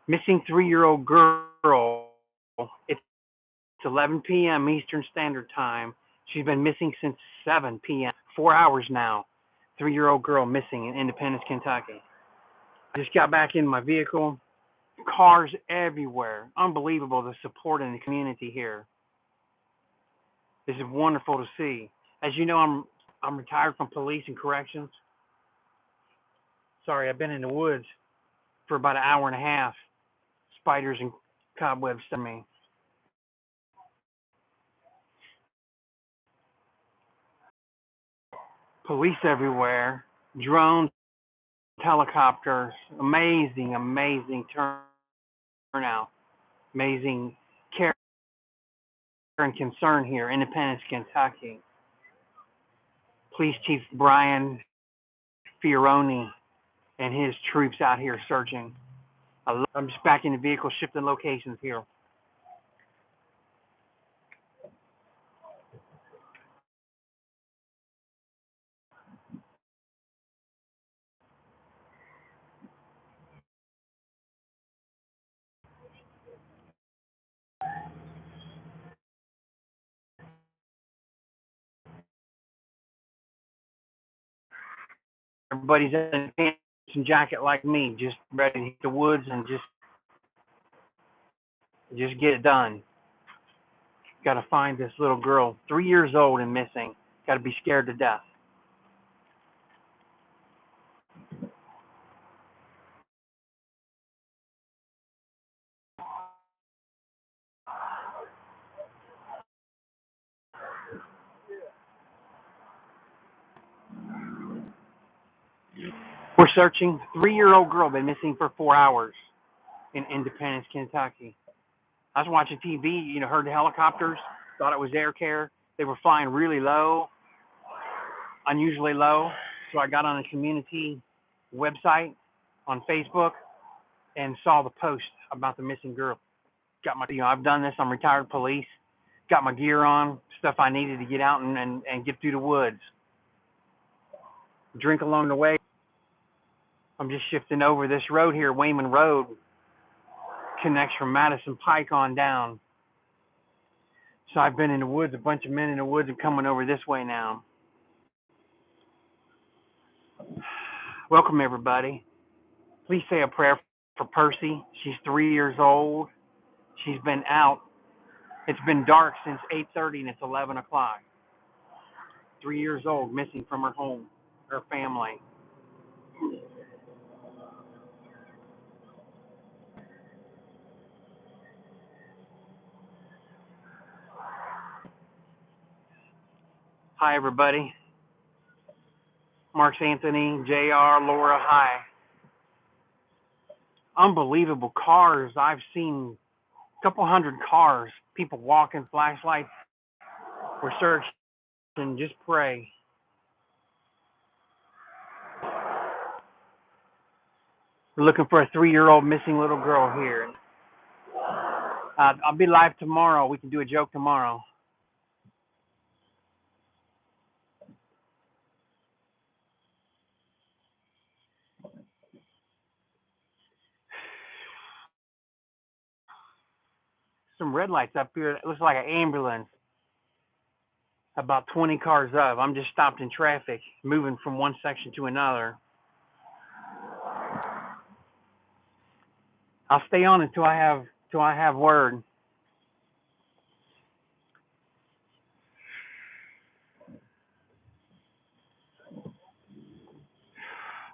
Missing 3-year-old girl. It's 11 p.m. Eastern Standard Time. She's been missing since 7 p.m. 4 hours now. 3-year-old girl missing in Independence, Kentucky. I just got back in my vehicle. Cars everywhere. Unbelievable the support in the community here. This is wonderful to see. As you know, I'm retired from police and corrections. Sorry, I've been in the woods for about an hour and a half. Spiders and cobwebs to me. Police everywhere. Drones, helicopters. Amazing, amazing turnout. Amazing care and concern here, Independence, Kentucky. Police Chief Brian Fioroni and his troops out here searching. I'm just back in the vehicle, shifting locations here. Everybody's in a pants and jacket like me, just ready to hit the woods and just get it done. Got to find this little girl, 3 years old and missing. Got to be scared to death. We're searching. 3-year-old girl been missing for 4 hours in Independence, Kentucky. I was watching TV, heard the helicopters, thought it was air care. They were flying really low, unusually low. So I got on a community website on Facebook and saw the post about the missing girl. Got my, I've done this. I'm retired police. Got my gear on, stuff I needed to get out and get through the woods. Drink along the way. I'm just shifting over this road here, Wayman Road, connects from Madison Pike on down. So I've been in the woods, a bunch of men in the woods are coming over this way now. Welcome, everybody. Please say a prayer for Percy. She's 3 years old. She's been out. It's been dark since 8:30 and it's 11 o'clock. 3 years old, missing from her home, her family. Hi, everybody. Marks Anthony, JR, Laura, hi. Unbelievable cars. I've seen a couple hundred cars, people walking, flashlights. We're searching, just pray. We're looking for a 3-year-old missing little girl here. I'll be live tomorrow. We can do a joke tomorrow. Some red lights up here. It looks like an ambulance. About 20 cars up. I'm just stopped in traffic, moving from one section to another. I'll stay on until I have word.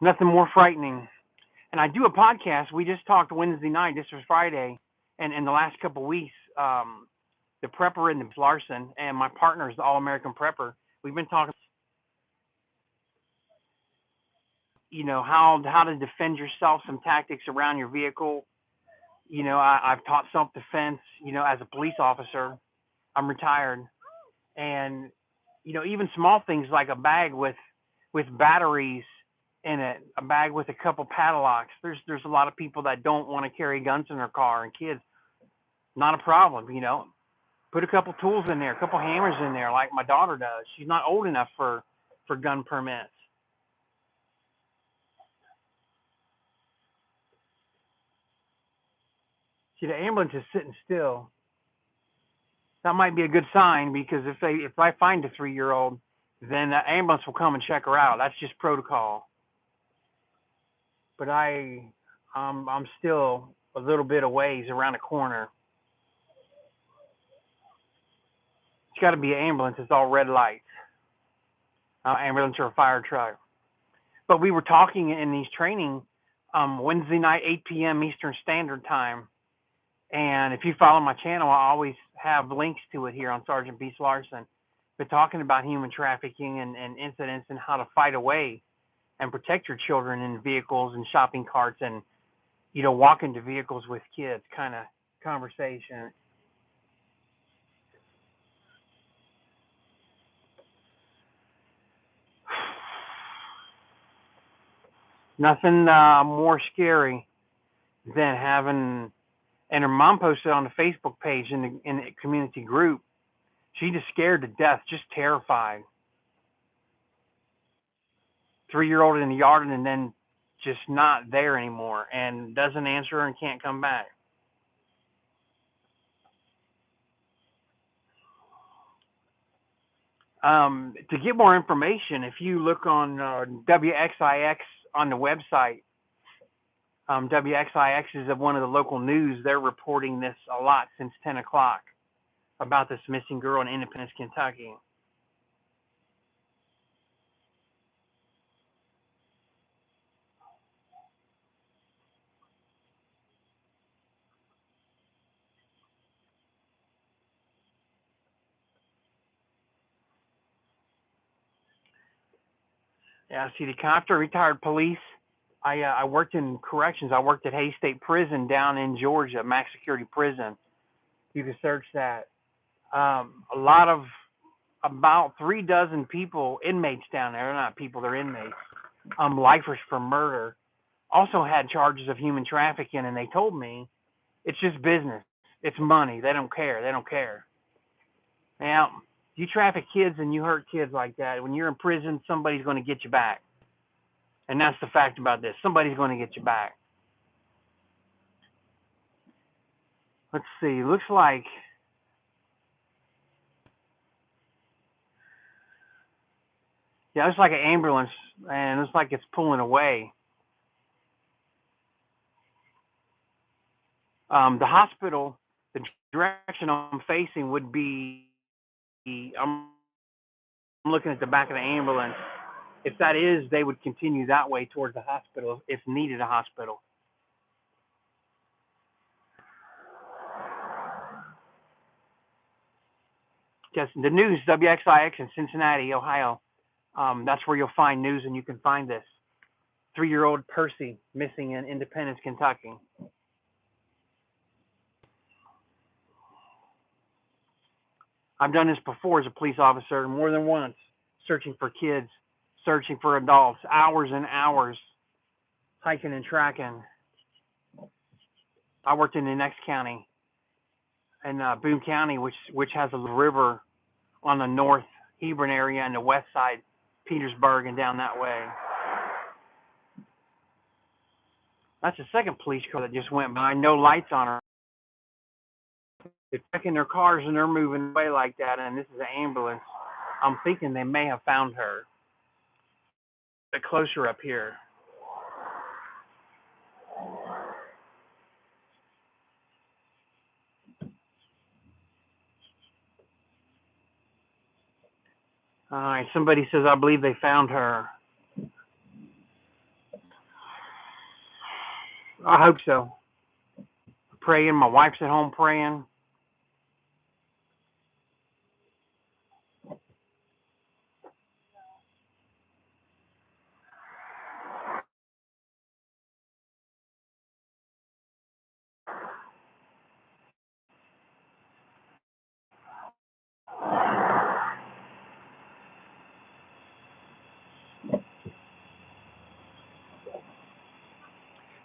Nothing more frightening. And I do a podcast. We just talked Wednesday night. This was Friday, and in the last couple of weeks, the prepper in the Larson and my partner is the All-American prepper. We've been talking, how to defend yourself, some tactics around your vehicle. I've taught self-defense. As a police officer, I'm retired, and even small things like a bag with batteries in it, a bag with a couple padlocks. There's a lot of people that don't want to carry guns in their car, and kids, not a problem. Put a couple tools in there, a couple hammers in there, like my daughter does. She's not old enough for gun permits. See, the ambulance is sitting still. That might be a good sign because if I find a 3-year-old, then the ambulance will come and check her out. That's just protocol. But I'm still a little bit a ways around the corner. It's got to be an ambulance. It's all red lights. Ambulance or a fire truck. But we were talking in these training Wednesday night, 8 p.m. Eastern Standard Time. And if you follow my channel, I always have links to it here on Sergeant Beast Larson. Been talking about human trafficking and incidents and how to fight away and protect your children in vehicles and shopping carts and, walk into vehicles with kids kind of conversation. Nothing more scary than having, and her mom posted on the Facebook page in the community group, she just scared to death, just terrified. 3-year-old in the yard and then just not there anymore and doesn't answer her and can't come back. To get more information, if you look on WXIX on the website, WXIX is one of the local news. They're reporting this a lot since 10 o'clock about this missing girl in Independence, Kentucky. Yeah, see, after retired police, I worked in corrections. I worked at Hays State Prison down in Georgia, max security prison. You can search that. A lot of about 36 people, inmates down there. They're not people, they're inmates. Lifers for murder. Also had charges of human trafficking, and they told me it's just business. It's money. They don't care. They don't care. Now, you traffic kids and you hurt kids like that. When you're in prison, somebody's going to get you back. And that's the fact about this. Somebody's going to get you back. Let's see. Looks like it's like an ambulance, and it's like it's pulling away. The hospital, the direction I'm facing would be, I'm looking at the back of the ambulance. If that is, they would continue that way towards the hospital if needed a hospital. Just the news, WXIX in Cincinnati, Ohio. That's where you'll find news, and you can find this. 3-year-old Percy missing in Independence, Kentucky. I've done this before as a police officer more than once, searching for kids, searching for adults, hours and hours, hiking and tracking. I worked in the next county, in Boone County, which has a river on the north Hebron area and the west side, Petersburg, and down that way. That's the second police car that just went by. No lights on her. They're checking their cars and they're moving away like that, and this is an ambulance. I'm thinking they may have found her. A bit closer up here. All right, somebody says, I believe they found her. I hope so. Praying. My wife's at home praying.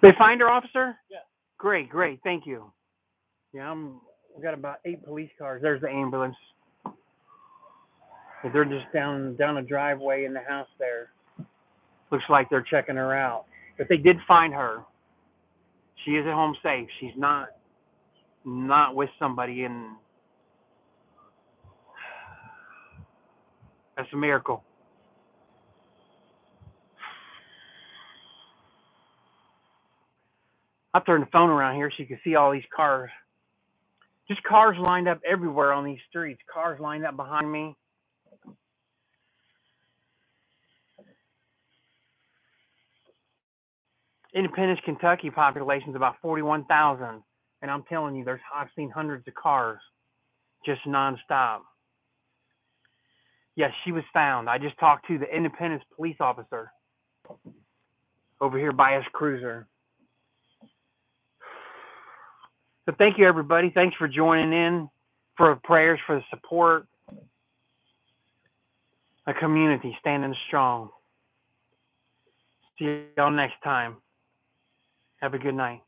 They find her, officer? Yeah. Great, great. Thank you. Yeah, we got about 8 police cars. There's the ambulance. They're just down a driveway in the house there. Looks like they're checking her out. But they did find her. She is at home safe. She's not not with somebody, and that's a miracle. I'll turn the phone around here so you can see all these cars. Just cars lined up everywhere on these streets. Cars lined up behind me. Independence, Kentucky population is about 41,000. And I'm telling you, I've seen hundreds of cars just nonstop. Yes, she was found. I just talked to the Independence police officer over here by his cruiser. So thank you, everybody. Thanks for joining in, for prayers, for the support. A community standing strong. See y'all next time. Have a good night.